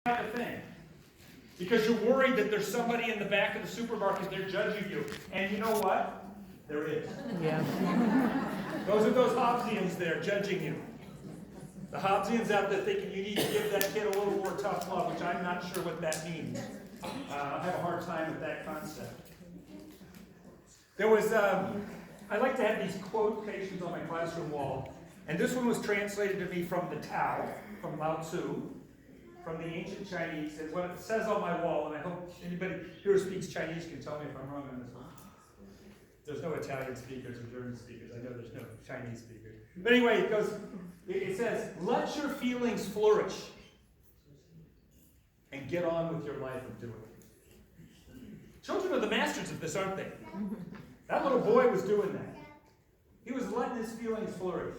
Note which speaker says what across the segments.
Speaker 1: kind of thing. Because you're worried that there's somebody in the back of the supermarket, they're judging you. And you know what? There is.
Speaker 2: Yeah.
Speaker 1: Those are those Hobbesians there judging you. The Hobbesians out there thinking you need to give that kid a little more tough love, which I'm not sure what that means. I have a hard time with that concept. There was, I like to have these quotations on my classroom wall. And this one was translated to me from the Tao, from Lao Tzu, from the ancient Chinese. And what it says on my wall, and I hope anybody here who speaks Chinese can tell me if I'm wrong on this one. There's no Italian speakers or German speakers. I know there's no Chinese speakers. But anyway, it says, let your feelings flourish and get on with your life and do it. Children are the masters of this, aren't they? That little boy was doing that. He was letting his feelings flourish.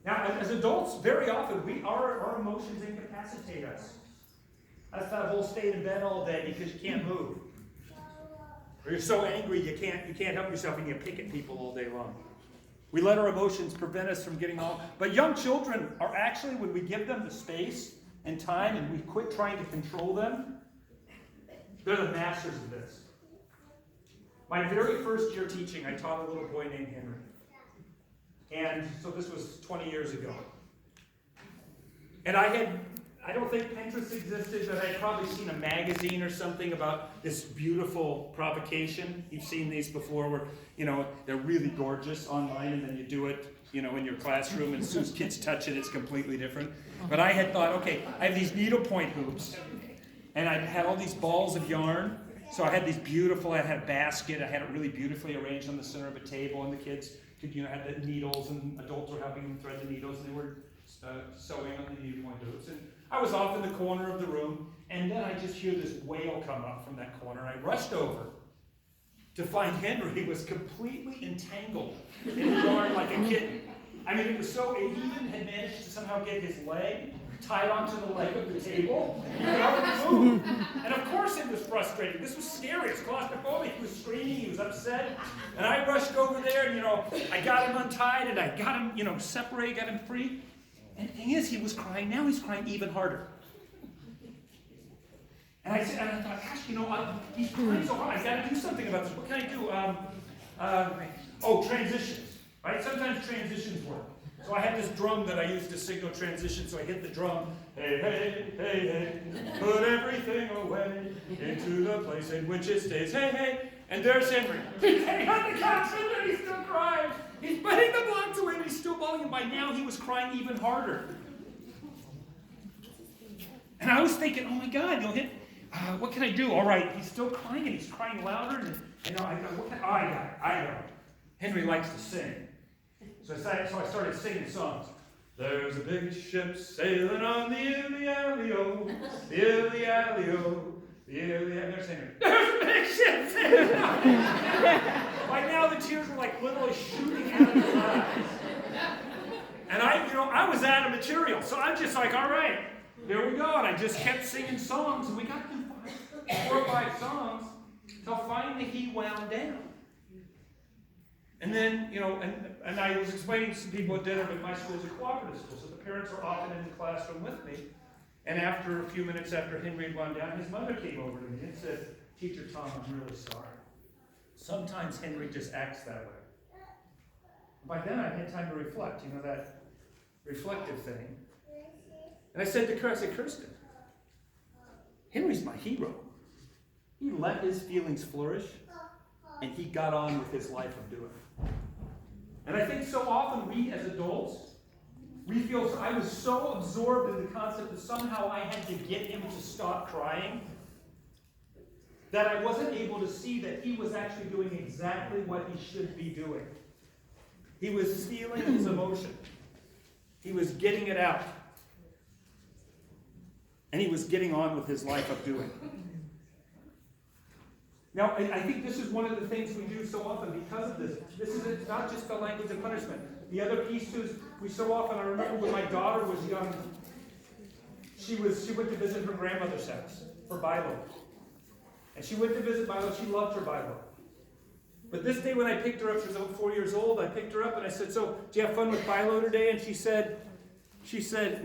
Speaker 1: Now, as adults, very often, our emotions incapacitate us. That's that whole stay in bed all day because you can't move. Or you're so angry you can't help yourself and you pick at people all day long. We let our emotions prevent us from getting all. But young children are actually, when we give them the space and time and we quit trying to control them, they're the masters of this. My very first year teaching, I taught a little boy named Henry. And so this was 20 years ago. And I don't think Pinterest existed, but I'd probably seen a magazine or something about this beautiful provocation. You've seen these before where, they're really gorgeous online and then you do it, in your classroom and as soon as kids touch it, it's completely different. But I had thought, okay, I have these needlepoint hoops and I had all these balls of yarn. So I had I had a basket, I had it really beautifully arranged on the center of a table and the kids could, had the needles and adults were helping them thread the needles and they were sewing on the needlepoint hoops. And I was off in the corner of the room and then I just hear this wail come up from that corner. I rushed over to find Henry was completely entangled in the yarn like a kitten. I mean, he even had managed to somehow get his leg tied onto the leg of the table. And of course it was frustrating. This was scary. It's claustrophobic. He was screaming. He was upset. And I rushed over there and, I got him untied and I got him, separated, got him free. And the thing is, he was crying. Now he's crying even harder. And I thought, gosh, he's crying so hard. I got to do something about this. What can I do? Transitions. Right? Sometimes transitions work. So I had this drum that I used to signal transition, so I hit the drum. Hey, hey, hey, hey, put everything away into the place in which it stays. Hey, hey, and there's Henry. He's sitting on the couch and he's still crying. He's putting the blocks away, but he's still bawling. And by now he was crying even harder. And I was thinking, oh my God, what can I do? All right, he's still crying and he's crying louder. And I got it. Henry likes to sing. So I started singing songs. There's a big ship sailing on the Illy-Alley-O, the Illy-Alley-O, the Illy-Alley. There's Henry. There's a big ship sailing on the By now the tears were like literally shooting out of his eyes. And I was out of material. So I'm just like, all right, there we go. And I just kept singing songs. And we got through 4 or 5 songs until finally he wound down. And then, and I was explaining to some people at dinner, but my school is a cooperative school, so the parents are often in the classroom with me. And after a few minutes after Henry had gone down, his mother came over to me and said, Teacher Tom, I'm really sorry. Sometimes Henry just acts that way. By then I had time to reflect, that reflective thing. And I said to Kirsten, Henry's my hero. He let his feelings flourish, and he got on with his life of doing it. And I think so often we as adults, we feel, I was so absorbed in the concept that somehow I had to get him to stop crying that I wasn't able to see that he was actually doing exactly what he should be doing. He was feeling his emotion. He was getting it out. And he was getting on with his life of doing. Now, I think this is one of the things we do so often because of this. It's not just the language of punishment. The other piece too is I remember when my daughter was young, she went to visit her grandmother's house for Bible. And she went to visit Bible, she loved her Bible. But this day when I picked her up, she was about 4 years old, I picked her up and I said, so, do you have fun with Bible today? And she said,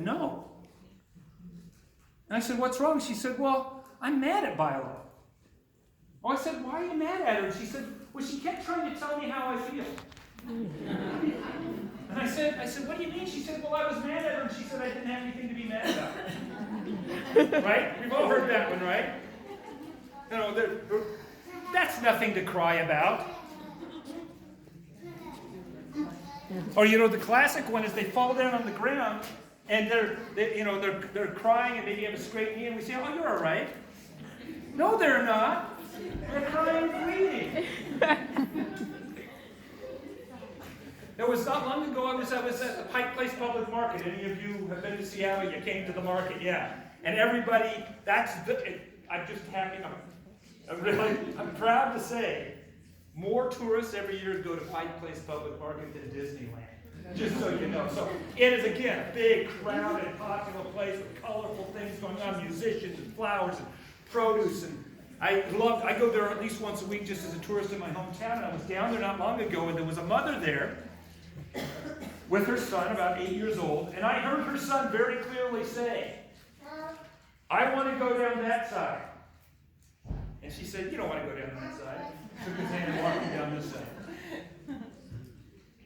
Speaker 1: no. And I said, what's wrong? She said, well, I'm mad at Bilo. Oh, I said, why are you mad at her? And she said, well, she kept trying to tell me how I feel. And I said, what do you mean? She said, well, I was mad at her, and she said I didn't have anything to be mad about. Right? We've all heard that one, right? You know, that's nothing to cry about. Or, you know, the classic one is they fall down on the ground, and they're crying, and maybe have a scraped knee, and we say, oh, you're all right. No, they're not. They're crying and bleeding. It was not long ago, I was at the Pike Place Public Market. Any of you have been to Seattle, you came to the market, yeah. And everybody, I'm just happy, I'm proud to say, more tourists every year go to Pike Place Public Market than Disneyland. Just so you know. So it is, again, a big, crowded, popular place with colorful things going on, musicians and flowers and produce. And I go there at least once a week just as a tourist in my hometown. And I was down there not long ago, and there was a mother there with her son, about 8 years old. And I heard her son very clearly say, I want to go down that side. And she said, you don't want to go down that side. Took his hand and walked him down this side.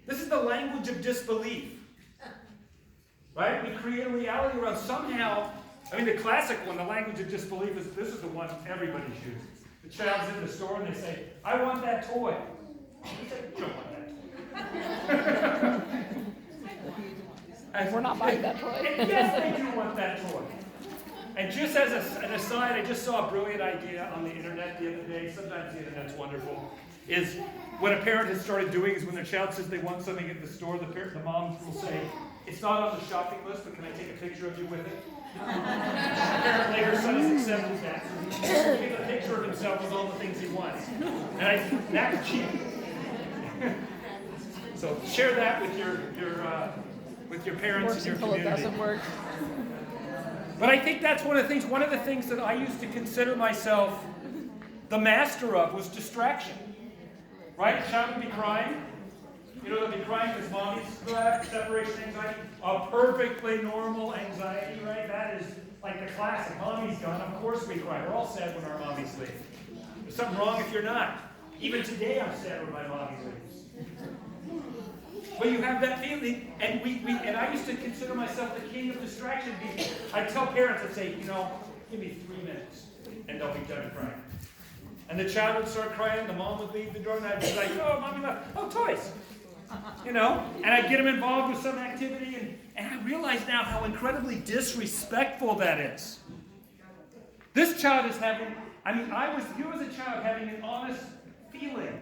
Speaker 1: This is the language of disbelief. Right? We create a reality around somehow. I mean, the classic one, the language of disbelief, this is the one everybody uses. The child's in the store and they say, I want that toy. You say, you don't want that toy.
Speaker 2: We're not buying that toy.
Speaker 1: Yes, they do want that toy. And just as an aside, I just saw a brilliant idea on the internet the other day. Sometimes the internet's wonderful. Is what a parent has started doing is when their child says they want something at the store, the mom will say, it's not on the shopping list, but can I take a picture of you with it? Apparently her son has accepted that. So he takes a picture of himself with all the things he wants. And that's cheap. So share that with your parents and your community.
Speaker 2: It doesn't work.
Speaker 1: But I think that's one of the things that I used to consider myself the master of was distraction. Right? The child would be crying. You know, they'll be crying because mommy's left, separation anxiety, a perfectly normal anxiety, right? That is like the classic. Mommy's gone, of course we cry. We're all sad when our mommies leave. There's something wrong if you're not. Even today I'm sad when my mommy leaves. But you have that feeling, and and I used to consider myself the king of distraction. I'd tell parents, I'd say, you know, give me 3 minutes, and they'll be done crying. And the child would start crying, the mom would leave the door, and I'd be like, oh, mommy left. Oh, toys. You know, and I'd get them involved with some activity, and I realize now how incredibly disrespectful that is. This child is having, you as a child having an honest feeling.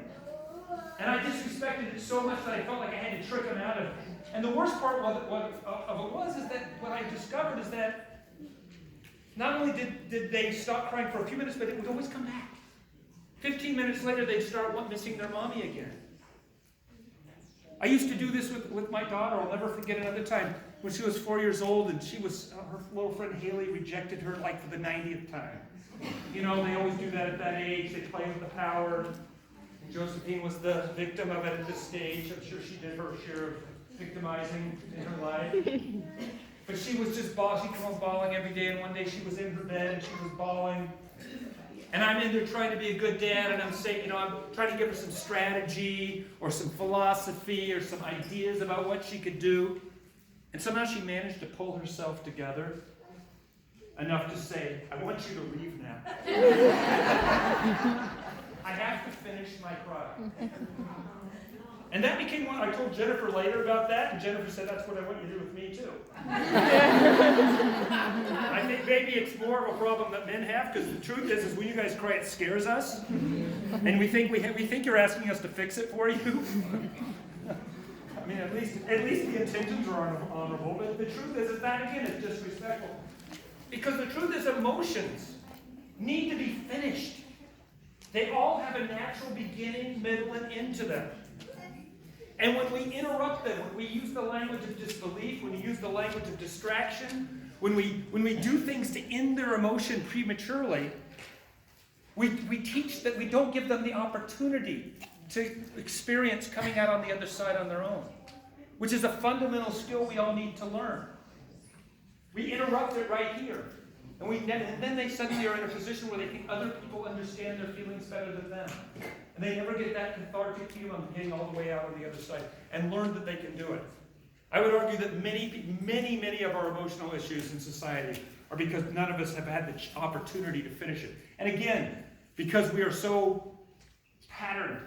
Speaker 1: And I disrespected it so much that I felt like I had to trick him out of it. And the worst part of it was is that what I discovered is that not only did they stop crying for a few minutes, but it would always come back. 15 minutes later, they'd start missing their mommy again. I used to do this with my daughter. I'll never forget another time when she was 4 years old, and her little friend Haley rejected her like for the 90th time. You know, they always do that at that age. They play with the power. Josephine was the victim of it at this stage. I'm sure she did her share of victimizing in her life. But she was just bawling. She'd come home bawling every day, and one day she was in her bed and she was bawling. And I'm in there trying to be a good dad, and I'm saying, you know, I'm trying to give her some strategy or some philosophy or some ideas about what she could do. And somehow she managed to pull herself together enough to say, I want you to leave now. I have to finish my cry. And that became one I told Jennifer later about that, and Jennifer said, that's what I want you to do with me too. I think maybe it's more of a problem that men have, because the truth is when you guys cry, it scares us. And we think you're asking us to fix it for you. I mean, at least the intentions are honorable, but the truth is that again is disrespectful. Because the truth is emotions need to be finished. They all have a natural beginning, middle, and end to them. And when we interrupt them, when we use the language of disbelief, when we use the language of distraction, when we do things to end their emotion prematurely, we teach that we don't give them the opportunity to experience coming out on the other side on their own, which is a fundamental skill we all need to learn. We interrupt it right here. And then they suddenly are in a position where they think other people understand their feelings better than them. And they never get that cathartic feeling of getting all the way out on the other side and learn that they can do it. I would argue that many of our emotional issues in society are because none of us have had the opportunity to finish it. And again, because we are so patterned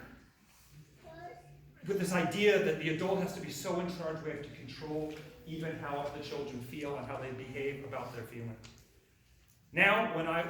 Speaker 1: with this idea that the adult has to be so in charge, we have to control even how the children feel and how they behave about their feelings. Now, when I